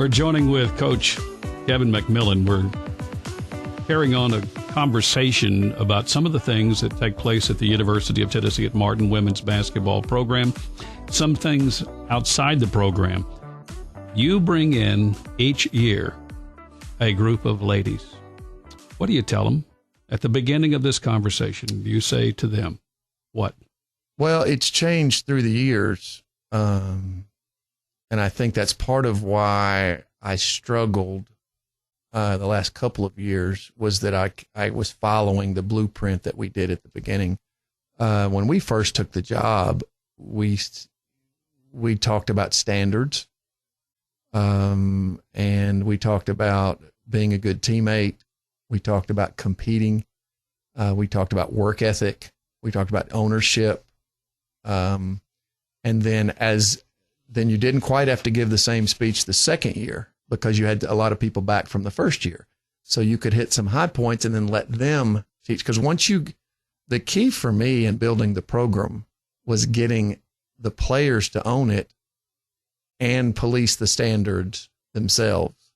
We're joining with Coach Kevin McMillan. We're carrying on a conversation about some of the things that take place at the University of Tennessee at Martin women's basketball program, some things outside the program. You bring in each year a group of ladies. What do you tell them at the beginning of this conversation? You say to them what? Well, it's changed through the years. And I think that's part of why I struggled the last couple of years, was that I was following the blueprint that we did at the beginning. When we first took the job, we talked about standards, and we talked about being a good teammate. We talked about competing. We talked about work ethic. We talked about ownership. And then you didn't quite have to give the same speech the second year, because you had a lot of people back from the first year. So you could hit some high points and then let them teach. Because the key for me in building the program was getting the players to own it and police the standards themselves.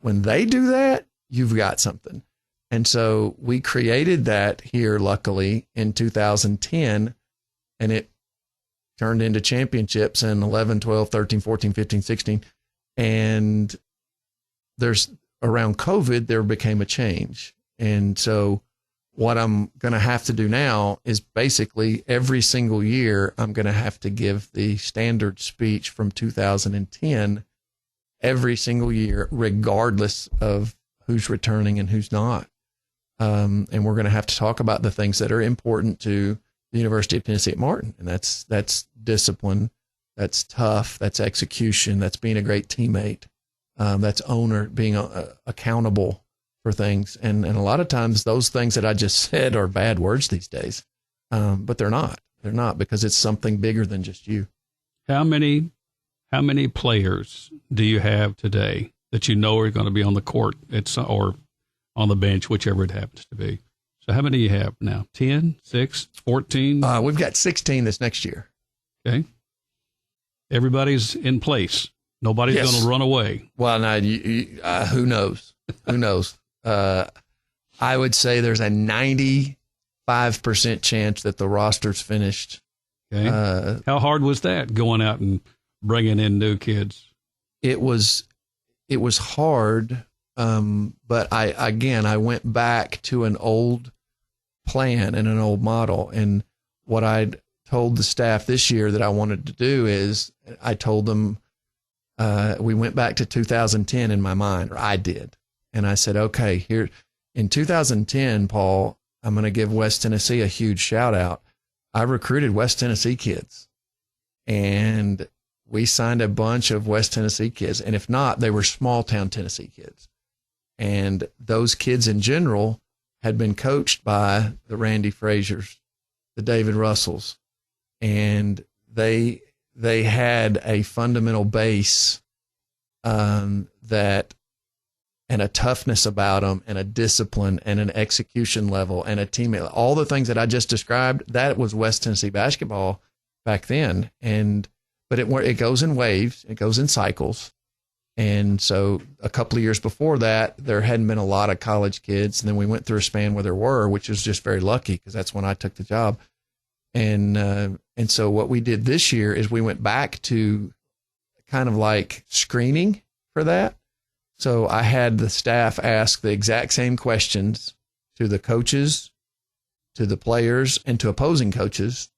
When they do that, you've got something. And so we created that here, luckily, in 2010, and it turned into championships in 11, 12, 13, 14, 15, 16. And around COVID, there became a change. And so what I'm going to have to do now is basically every single year, I'm going to have to give the standard speech from 2010 every single year, regardless of who's returning and who's not. And we're going to have to talk about the things that are important to the University of Tennessee at Martin. And that's discipline, that's tough, that's execution, that's being a great teammate, that's being accountable for things. And a lot of times those things that I just said are bad words these days, but they're not. They're not, because it's something bigger than just you. How many players do you have today that you know are going to be on the court or on the bench, whichever it happens to be? So how many do you have now? 10, 6, 14? We've got 16 this next year. Okay. Everybody's in place. Nobody's going to run away. Well, now, who knows? Who knows? I would say there's a 95% chance that the roster's finished. Okay. How hard was that, going out and bringing in new kids? It was hard. But I went back to an old plan and an old model. And what I'd told the staff this year that I wanted to do is I told them, we went back to 2010 in my mind, or I did. And I said, okay, here in 2010, Paul, I'm going to give West Tennessee a huge shout out. I recruited West Tennessee kids, and we signed a bunch of West Tennessee kids. And if not, they were small town Tennessee kids. And those kids in general had been coached by the Randy Frazier's, the David Russells, and they had a fundamental base that, and a toughness about them, and a discipline, and an execution level, and a teammate. All the things that I just described, that was West Tennessee basketball back then. But it goes in waves, it goes in cycles. And so a couple of years before that, there hadn't been a lot of college kids. And then we went through a span where there were, which was just very lucky, because that's when I took the job. And so what we did this year is we went back to kind of like screening for that. So I had the staff ask the exact same questions to the coaches, to the players, and to opposing coaches.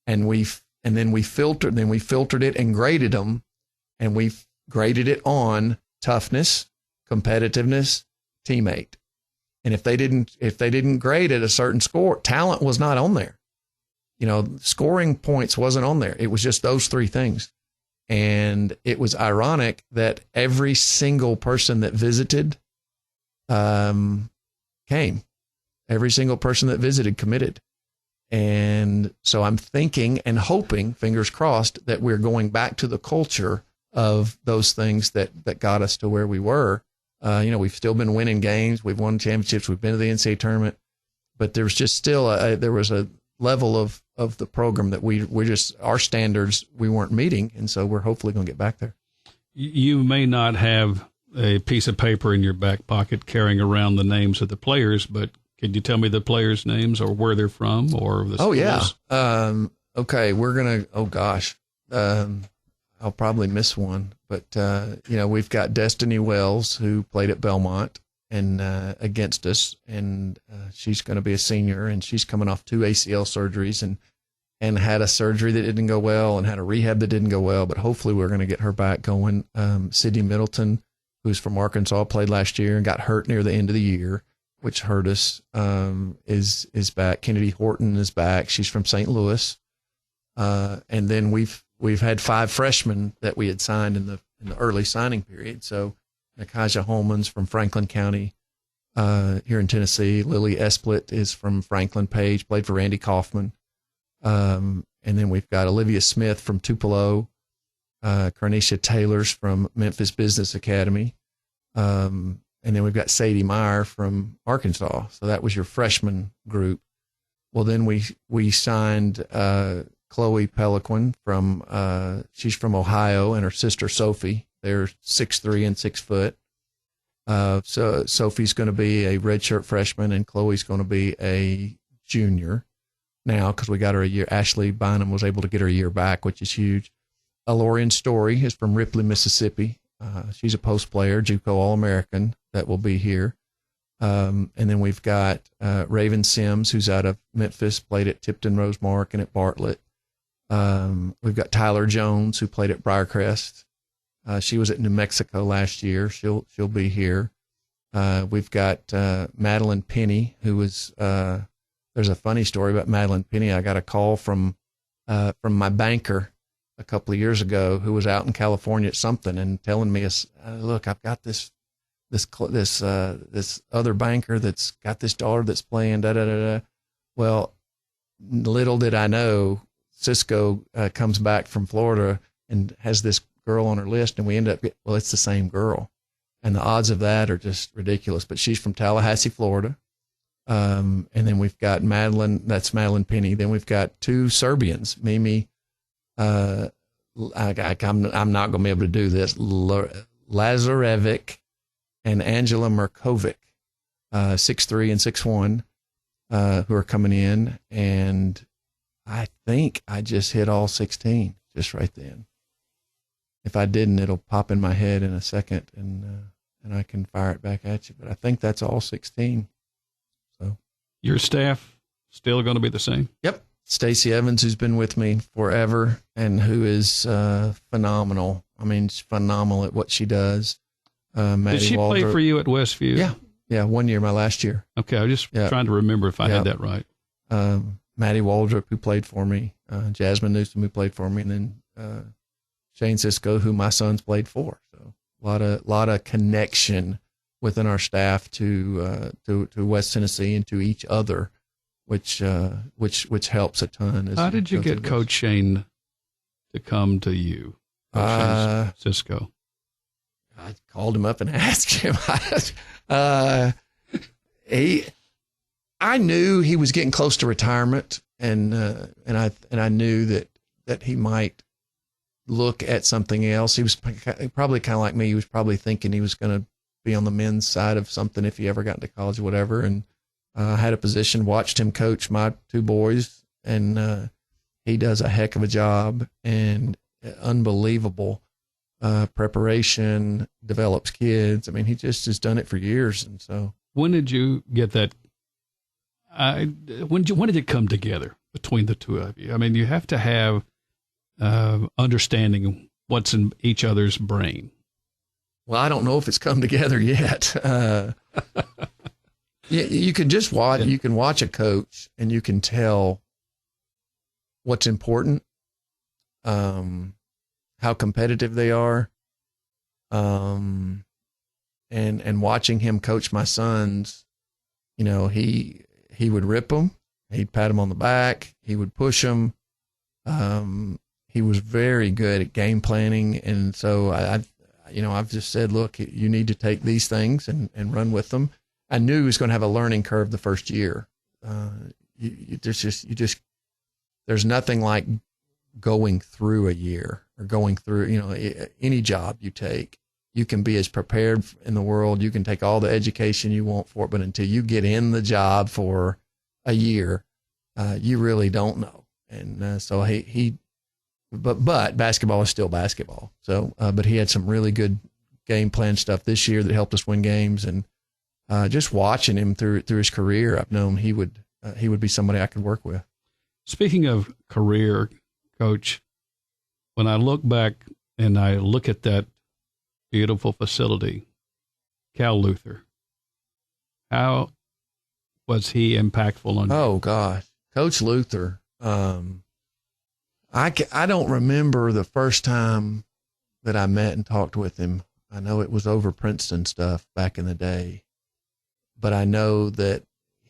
And then we filtered it and graded them. And we graded it on toughness, competitiveness, teammate. And if they didn't grade at a certain score, talent was not on there. Scoring points wasn't on there. It was just those three things. And it was ironic that every single person that visited came. Every single person that visited committed. And so I'm thinking and hoping, fingers crossed, that we're going back to the culture of those things that got us to where we were. We've still been winning games. We've won championships. We've been to the NCAA tournament, but there's just still there was a level of the program that our standards we weren't meeting. And so we're hopefully going to get back there. you may not have a piece of paper in your back pocket carrying around the names of the players, but can you tell me the players' names or where they're from or the schools? Oh, yeah. Okay, we're going to, oh, gosh. I'll probably miss one. But, we've got Destiny Wells, who played at Belmont and against us, and she's going to be a senior, and she's coming off 2 ACL surgeries and had a surgery that didn't go well and had a rehab that didn't go well, but hopefully we're going to get her back going. Sydney Middleton, who's from Arkansas, played last year and got hurt near the end of the year, which hurt us, is back. Kennedy Horton is back. She's from St. Louis. And then we've had 5 freshmen that we had signed in the early signing period. So Nakaja Holman's from Franklin County here in Tennessee. Lily Esplit is from Franklin Page, played for Randy Kaufman. And then we've got Olivia Smith from Tupelo, Carnisha Taylor's from Memphis Business Academy. And then we've got Sadie Meyer from Arkansas. So that was your freshman group. Well, then we signed Chloe Peliquin from, she's from Ohio, and her sister Sophie. They're 6'3" and 6 foot. So Sophie's going to be a redshirt freshman, and Chloe's going to be a junior now because we got her a year. Ashley Bynum was able to get her a year back, which is huge. Lorian Story is from Ripley, Mississippi. She's a post player, JUCO All-American that will be here. And then we've got Raven Sims, who's out of Memphis, played at Tipton Rosemark and at Bartlett. We've got Tyler Jones, who played at Briarcrest. She was at New Mexico last year. She'll be here. We've got Madeline Penny, who was there's a funny story about Madeline Penny. I got a call from my banker a couple of years ago, who was out in California at something and telling me, look, I've got this other banker that's got this daughter that's playing da da da da. Well, little did I know, Cisco comes back from Florida and has this girl on her list, and we end up it's the same girl, and the odds of that are just ridiculous. But she's from Tallahassee, Florida. And then we've got Madeline, that's Madeline Penny. Then we've got 2 Serbians, Mimi. I'm not going to be able to do this. Lazarevic and Angela Merkovic, 6'3" and 6'1", who are coming in. And I think I just hit all 16 just right then. If I didn't, it'll pop in my head in a second and I can fire it back at you. But I think that's all 16. So your staff still going to be the same? Yep. Stacey Evans, who's been with me forever and who is phenomenal. I mean, she's phenomenal at what she does. Did she play for you at Westview? Yeah, 1 year, my last year. Okay, I was just trying to remember if I had that right. Maddie Waldrop, who played for me, Jasmine Newsom, who played for me, and then Shane Cisco, who my sons played for. So a lot of connection within our staff to West Tennessee and to each other, which helps a ton. How did you get Coach Shane to come to you, Coach Cisco? I called him up and asked him. I knew he was getting close to retirement, and I knew that he might look at something else. He was probably kind of like me. He was probably thinking he was going to be on the men's side of something if he ever got into college or whatever. And I had a position, watched him coach my 2 boys, and he does a heck of a job and unbelievable preparation, develops kids. I mean, he just has done it for years. And so, when did you get that? When did it come together between the 2 of you? I mean, you have to have understanding what's in each other's brain. Well, I don't know if it's come together yet. You can just watch. You can watch a coach, and you can tell what's important. How competitive they are, and watching him coach my sons, he would rip them, he'd pat them on the back, he would push them. He was very good at game planning, and so I've just said, look, you need to take these things and run with them. I knew he was going to have a learning curve the first year. There's nothing like going through a year or going through, any job you take, you can be as prepared in the world. You can take all the education you want for it, but until you get in the job for a year, you really don't know. And so but basketball is still basketball. So, but he had some really good game plan stuff this year that helped us win games. And just watching him through his career, I've known he would be somebody I could work with. Speaking of career, Coach, when I look back and I look at that beautiful facility, Cal Luther, how was he impactful on you? Oh, gosh. Coach Luther, I don't remember the first time that I met and talked with him. I know it was over Princeton stuff back in the day, but I know that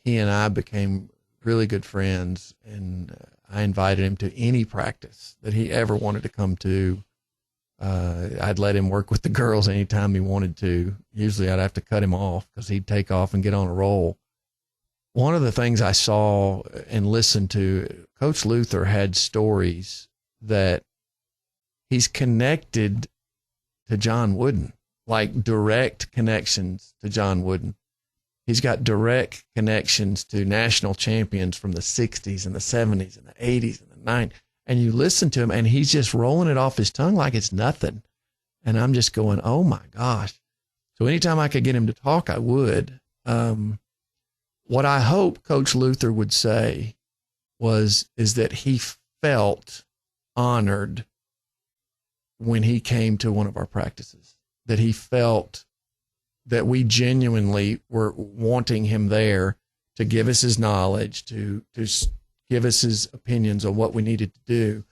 he and I became really good friends, and I invited him to any practice that he ever wanted to come to. I'd let him work with the girls anytime he wanted to. Usually I'd have to cut him off because he'd take off and get on a roll. One of the things I saw and listened to, Coach Luther had stories that he's connected to John Wooden, like direct connections to John Wooden. He's got direct connections to national champions from the 60s and the 70s and the 80s and the 90s. And you listen to him and he's just rolling it off his tongue like it's nothing. And I'm just going, oh my gosh. So anytime I could get him to talk, I would. What I hope Coach Luther would say is that he felt honored when he came to one of our practices, that he felt that we genuinely were wanting him there to give us his knowledge, to give us his opinions on what we needed to do.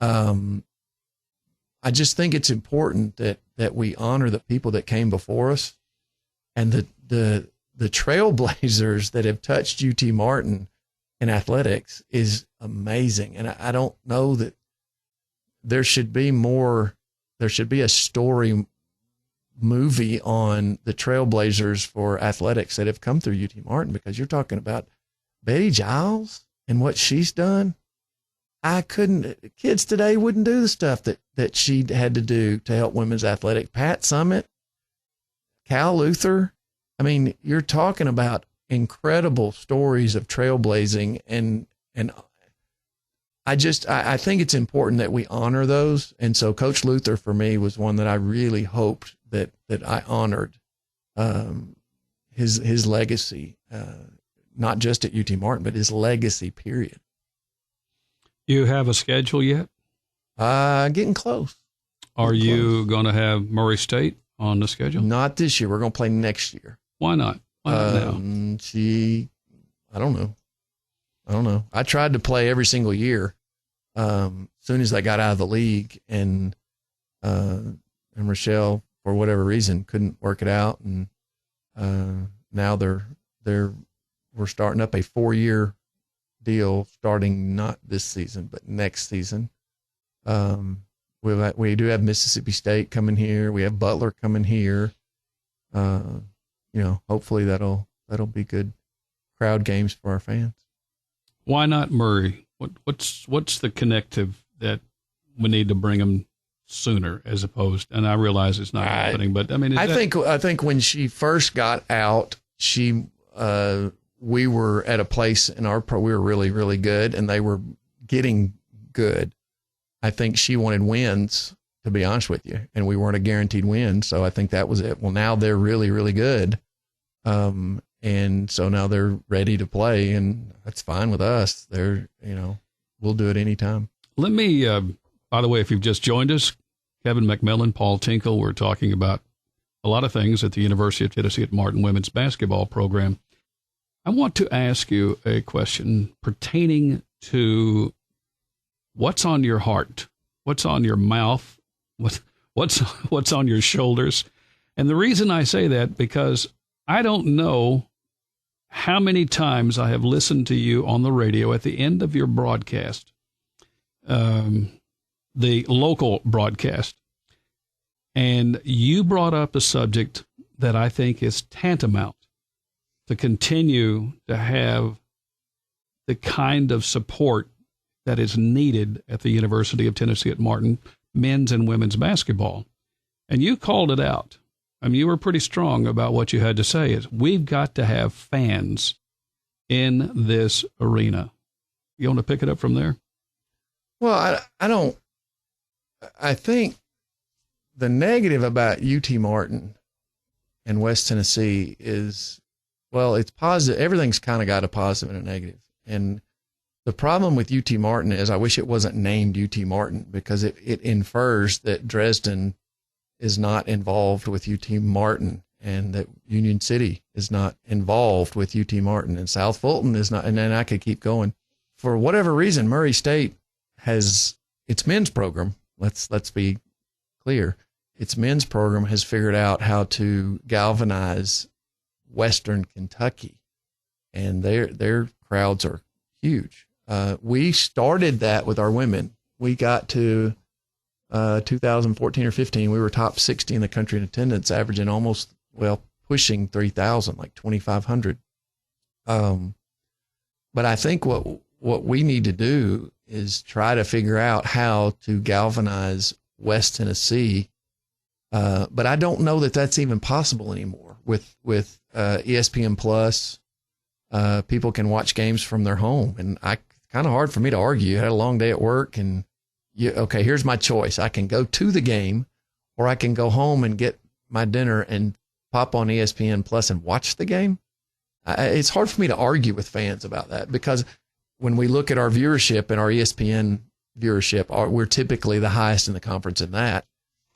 I just think it's important that we honor the people that came before us, and the trailblazers that have touched UT Martin in athletics is amazing. And I don't know that there should be a story movie on the trailblazers for athletics that have come through UT Martin, because you're talking about Betty Giles and what she's done. Kids today wouldn't do the stuff that she had to do to help women's athletics. Pat Summitt, Cal Luther. I mean, you're talking about incredible stories of trailblazing, and I think it's important that we honor those. And so Coach Luther for me was one that I really hoped that I honored, his legacy, not just at UT Martin, but his legacy, period. You have a schedule yet? Getting close. Are you going to have Murray State on the schedule? Not this year. We're going to play next year. Why not? Why not now? I don't know. I tried to play every single year. Soon as I got out of the league, and Rochelle, for whatever reason, couldn't work it out. And now we're starting up a 4-year deal, starting not this season, but next season. We do have Mississippi State coming here. We have Butler coming here. Hopefully that'll be good crowd games for our fans. Why not Murray? What's the connective that we need to bring them sooner as opposed? And I realize it's not happening, but I mean, I think when she first got out, we were at a place in we were really, really good, and they were getting good. I think she wanted wins, to be honest with you, and we weren't a guaranteed win. So I think that was it. Well, now they're really, really good. And so now they're ready to play, and that's fine with us. We'll do it anytime. Let me, by the way, if you've just joined us, Kevin McMillan, Paul Tinkle, we're talking about a lot of things at the University of Tennessee at Martin women's basketball program. I want to ask you a question pertaining to what's on your heart, what's on your mouth, what's on your shoulders. And the reason I say that, because I don't know how many times I have listened to you on the radio at the end of your broadcast, the local broadcast, and you brought up a subject that I think is tantamount to continue to have the kind of support that is needed at the University of Tennessee at Martin, men's and women's basketball. And you called it out. I mean, you were pretty strong about what you had to say. Is we've got to have fans in this arena. You want to pick it up from there? Well, I think the negative about UT Martin and West Tennessee is, well, it's positive. Everything's kind of got a positive and a negative. And the problem with UT Martin is I wish it wasn't named UT Martin, because it infers that Dresden is not involved with UT Martin, and that Union City is not involved with UT Martin, and South Fulton is not, and then I could keep going. For whatever reason, Murray State has its men's program. Let's be clear. Its men's program has figured out how to galvanize Western Kentucky, and their crowds are huge. We started that with our women. We got to 2014 or 15. We were top 60 in the country in attendance, averaging almost, pushing 3,000, like 2,500. But I think what we need to do is try to figure out how to galvanize West Tennessee. But I don't know that that's even possible anymore with ESPN Plus. People can watch games from their home, and kind of hard for me to argue. I had a long day at work, and okay, here's my choice. I can go to the game, or I can go home and get my dinner and pop on ESPN Plus and watch the game. It's hard for me to argue with fans about that, because when we look at our viewership and our ESPN viewership, we're typically the highest in the conference in that.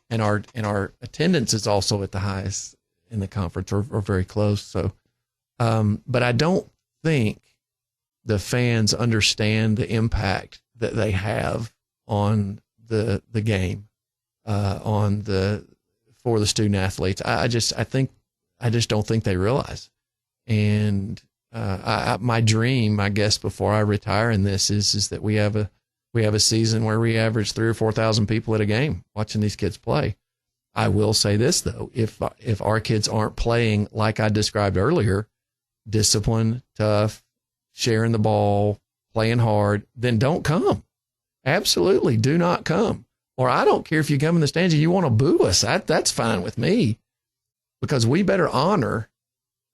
And our attendance is also at the highest in the conference, or very close. So, but I don't think the fans understand the impact that they have on the game, for the student athletes. I just don't think they realize. And my dream, I guess, before I retire in this is that we have a season where we average 3,000 or 4,000 people at a game watching these kids play. I will say this though, if our kids aren't playing like I described earlier, disciplined, tough, sharing the ball, playing hard, then don't come. Absolutely do not come. Or I don't care if you come in the stands and you want to boo us. That's fine with me, because we better honor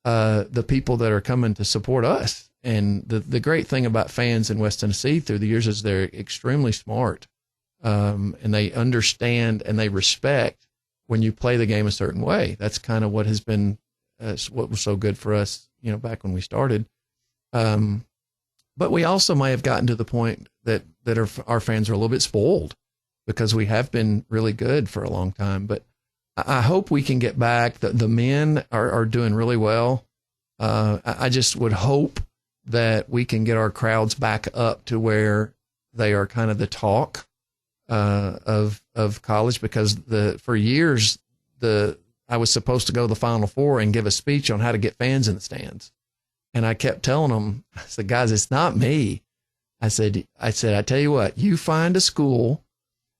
the people that are coming to support us. And the great thing about fans in West Tennessee through the years is they're extremely smart, and they understand and they respect when you play the game a certain way. That's kind of what has been what was so good for us, back when we started. But we also may have gotten to the point that our fans are a little bit spoiled, because we have been really good for a long time. But I hope we can get back. The men are doing really well. I just would hope that we can get our crowds back up to where they are kind of the talk of college, because for years I was supposed to go to the Final Four and give a speech on how to get fans in the stands. And I kept telling them, I said, guys, it's not me. I said, I tell you what, you find a school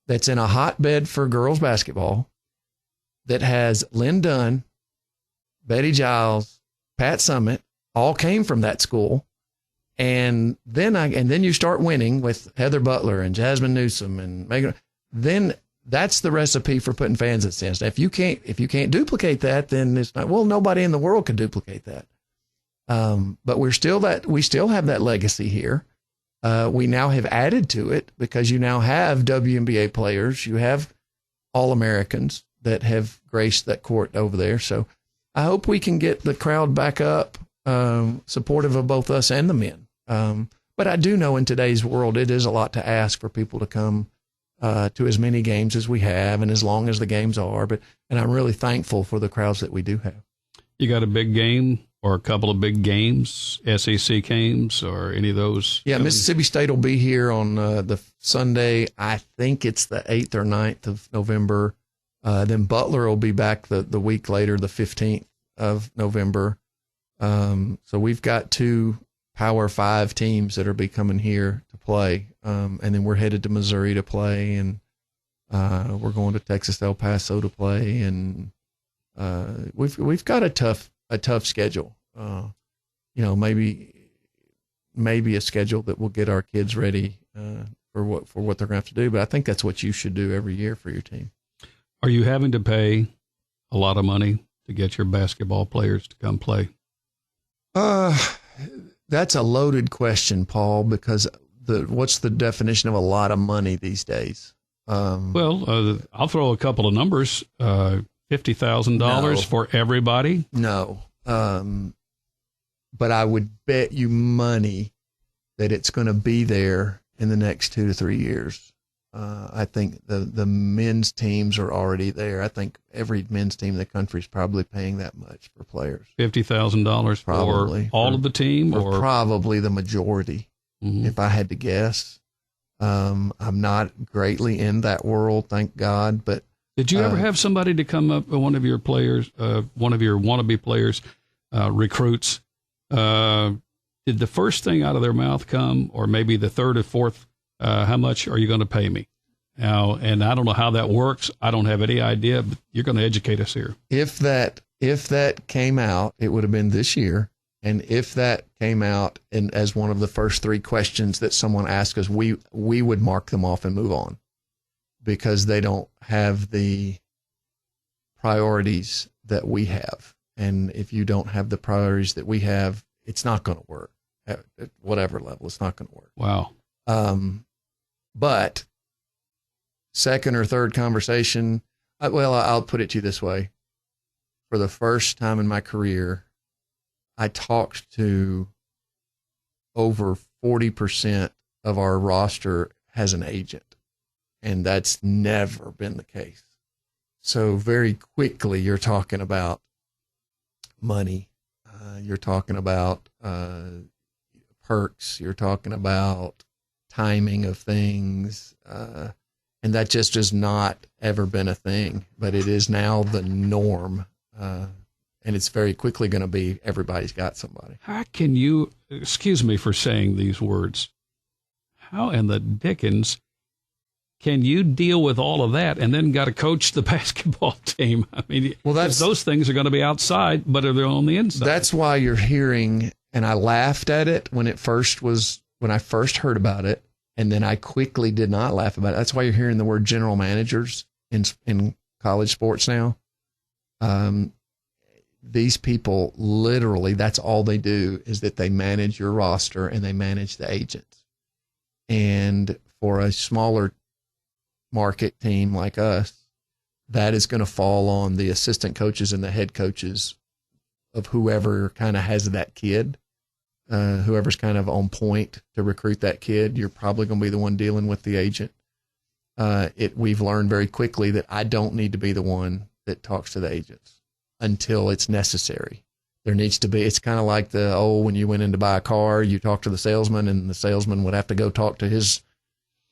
that's in a hotbed for girls basketball that has Lynn Dunn, Betty Giles, Pat Summitt, all came from that school. And then you start winning with Heather Butler and Jasmine Newsom and Megan. Then that's the recipe for putting fans in stands. Now, if you can't duplicate that, then it's not. Well, nobody in the world could duplicate that. But we still have that legacy here. We now have added to it, because you now have WNBA players, you have All-Americans that have graced that court over there. So I hope we can get the crowd back up, supportive of both us and the men. But I do know in today's world, it is a lot to ask for people to come to as many games as we have, and as long as the games are. And I'm really thankful for the crowds that we do have. You got a big game or a couple of big games, SEC games, or any of those? Yeah, Mississippi State will be here on the Sunday. I think it's the 8th or 9th of November. Then Butler will be back the week later, the 15th of November. So we've got 2 Power 5 teams that are be coming here to play. And then we're headed to Missouri to play, and we're going to Texas El Paso to play. And we've got a tough schedule. Maybe a schedule that will get our kids ready for what they're going to have to do. But I think that's what you should do every year for your team. Are you having to pay a lot of money to get your basketball players to come play? That's a loaded question, Paul, because what's the definition of a lot of money these days? I'll throw a couple of numbers. $50,000 for everybody? No. But I would bet you money that it's going to be there in the next 2 to 3 years. I think the men's teams are already there. I think every men's team in the country is probably paying that much for players. $50,000 for all of the team? Or probably the majority, if I had to guess. I'm not greatly in that world, thank God. But did you ever have somebody to come up, one of your players, one of your wannabe players, recruits, did the first thing out of their mouth come, or maybe the third or fourth, how much are you going to pay me? Now, and I don't know how that works. I don't have any idea, but you're going to educate us here. If that came out, it would have been this year. And if that came out as one of the first 3 questions that someone asked us, we would mark them off and move on, because they don't have the priorities that we have. And if you don't have the priorities that we have, it's not going to work at whatever level. It's not going to work. Wow. But second or third conversation, I'll put it to you this way. For the first time in my career, I talked to over 40% of our roster has an agent, and that's never been the case. So very quickly, you're talking about money. You're talking about perks. You're talking about timing of things. And that just has not ever been a thing, but it is now the norm. And it's very quickly going to be everybody's got somebody. How can you, excuse me for saying these words, how in the dickens can you deal with all of that and then got to coach the basketball team? I mean, those things are going to be outside, but they're on the inside. That's why you're hearing, and I laughed at it when I first heard about it, and then I quickly did not laugh about it. That's why you're hearing the word general managers in college sports now. These people literally, that's all they do, is that they manage your roster and they manage the agents. And for a smaller market team like us, that is going to fall on the assistant coaches and the head coaches of whoever kind of has that kid, whoever's kind of on point to recruit that kid. You're probably going to be the one dealing with the agent. We've learned very quickly that I don't need to be the one that talks to the agents until it's necessary. There needs to be, it's kind of like when you went in to buy a car, you talk to the salesman and the salesman would have to go talk to his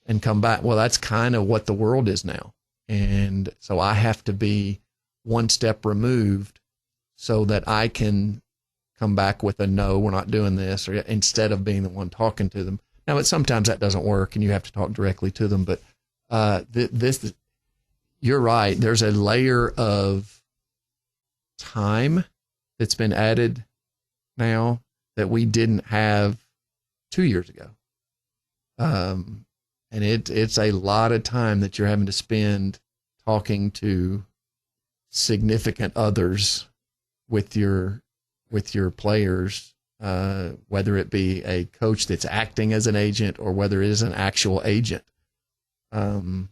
and come back. Well, that's kind of what the world is now. And so I have to be one step removed so that I can come back with a no, we're not doing this, or instead of being the one talking to them. Now, but sometimes that doesn't work and you have to talk directly to them. But you're right. There's a layer of time that's been added now that we didn't have 2 years ago. And it's a lot of time that you're having to spend talking to significant others with your players, whether it be a coach that's acting as an agent or whether it is an actual agent. And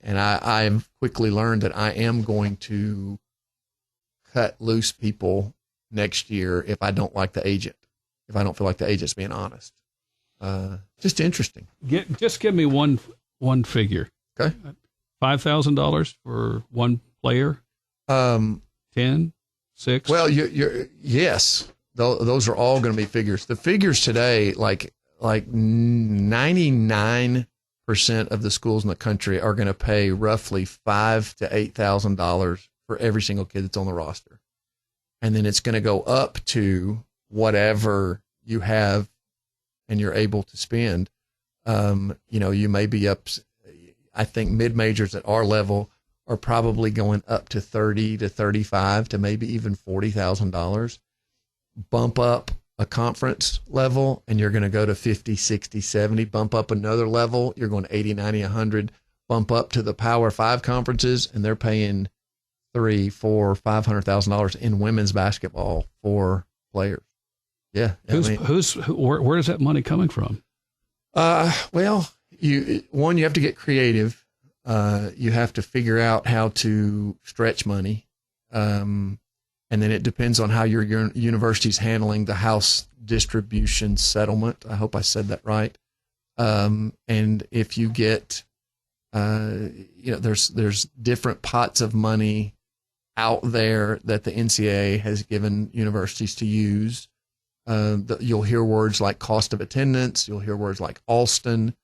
I've quickly learned that I am going to cut loose people next year if I don't like the agent, if I don't feel like the agent's being honest. Just interesting. Just give me one figure. Okay. $5,000 for one player. 10, 6. Well, yes, those are all going to be figures. The figures today, like 99% of the schools in the country are going to pay roughly $5,000 to $8,000 for every single kid that's on the roster. And then it's going to go up to whatever you have and you're able to spend. You may be up, I think mid-majors at our level are probably going up to $30,000 to $35,000 to maybe even $40,000. Bump up a conference level and you're going to go to 50, 60, 70, bump up another level. You're going to 80, 90, 100, bump up to the Power 5 conferences, and they're paying $300,000, $400,000, $500,000 in women's basketball for players. Yeah. Where is that money coming from? Well, you have to get creative. You have to figure out how to stretch money. And then it depends on how your university's handling the house distribution settlement. I hope I said that right. And if you get, there's different pots of money out there that the NCAA has given universities to use. You'll hear words like cost of attendance. You'll hear words like Alston.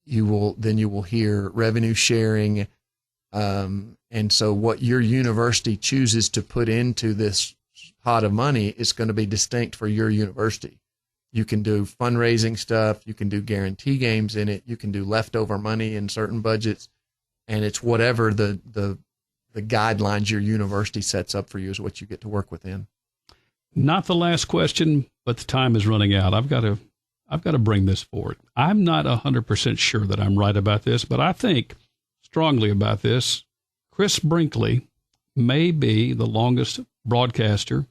You will hear revenue sharing. And so what your university chooses to put into this pot of money is going to be distinct for your university. You can do fundraising stuff. You can do guarantee games in it. You can do leftover money in certain budgets. And it's whatever the guidelines your university sets up for you is what you get to work within. Not the last question, but the time is running out. I've got to bring this forward. I'm not 100% sure that I'm right about this, but I think strongly about this. Chris Brinkley may be the longest broadcaster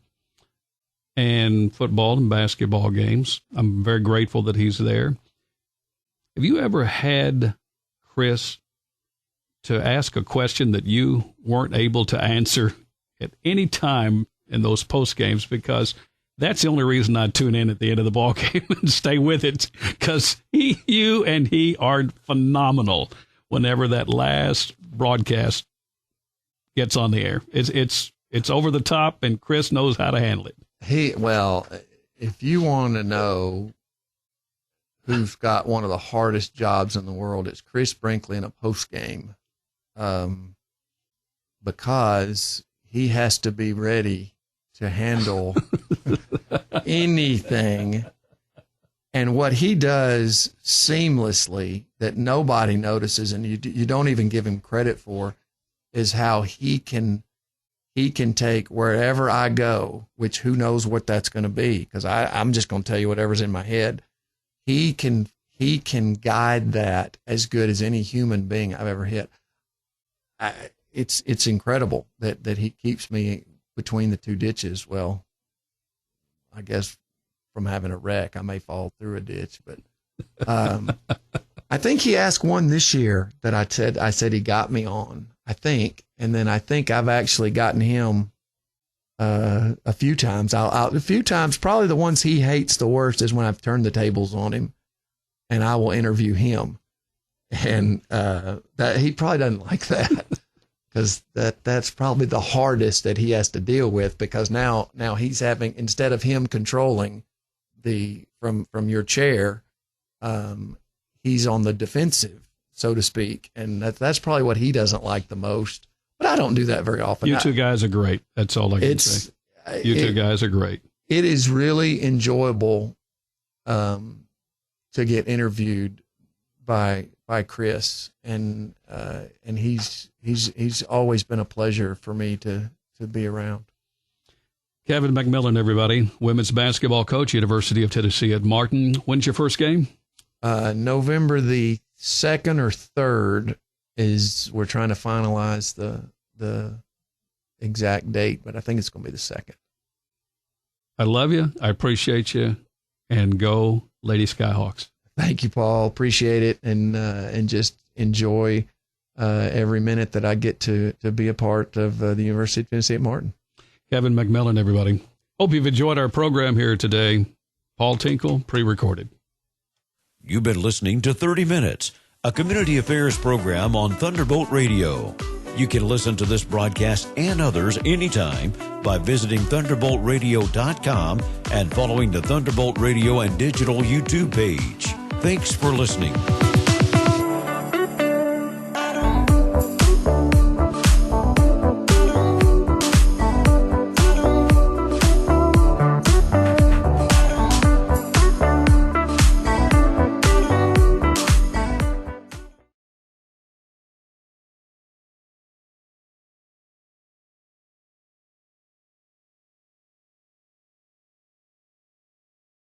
in football and basketball games. I'm very grateful that he's there. Have you ever had Chris to ask a question that you weren't able to answer at any time in those post games? Because that's the only reason I tune in at the end of the ball game and stay with it, because you and he are phenomenal whenever that last broadcast gets on the air. It's over the top, and Chris knows how to handle it. If you want to know who's got one of the hardest jobs in the world, it's Chris Brinkley in a post game, because he has to be ready to handle anything. And what he does seamlessly that nobody notices, and you don't even give him credit for, is how he can take wherever I go, which who knows what that's going to be, because I'm just going to tell you whatever's in my head. He can guide that as good as any human being I've ever hit. It's incredible that he keeps me between the two ditches. Well, I guess from having a wreck, I may fall through a ditch, but I think he asked one this year that I said he got me on, I think. And then I think I've actually gotten him a few times. A few times, probably the ones he hates the worst is when I've turned the tables on him and I will interview him. And that he probably doesn't like that, because that's probably the hardest that he has to deal with, because now he's having, instead of him controlling from your chair, he's on the defensive, so to speak. And that's probably what he doesn't like the most. But I don't do that very often. You two guys are great. That's all I can say. You two guys are great. It is really enjoyable to get interviewed by Chris, and he's always been a pleasure for me to be around. Kevin McMillan, everybody, women's basketball coach, University of Tennessee at Martin. When's your first game? November the 2nd or 3rd we're trying to finalize the exact date, but I think it's going to be the 2nd. I love you. I appreciate you, and go Lady Skyhawks. Thank you, Paul. Appreciate it, and just enjoy every minute that I get to be a part of the University of Tennessee at Martin. Kevin McMillan, everybody. Hope you've enjoyed our program here today. Paul Tinkle, pre-recorded. You've been listening to 30 Minutes, a community affairs program on Thunderbolt Radio. You can listen to this broadcast and others anytime by visiting thunderboltradio.com and following the Thunderbolt Radio and Digital YouTube page. Thanks for listening.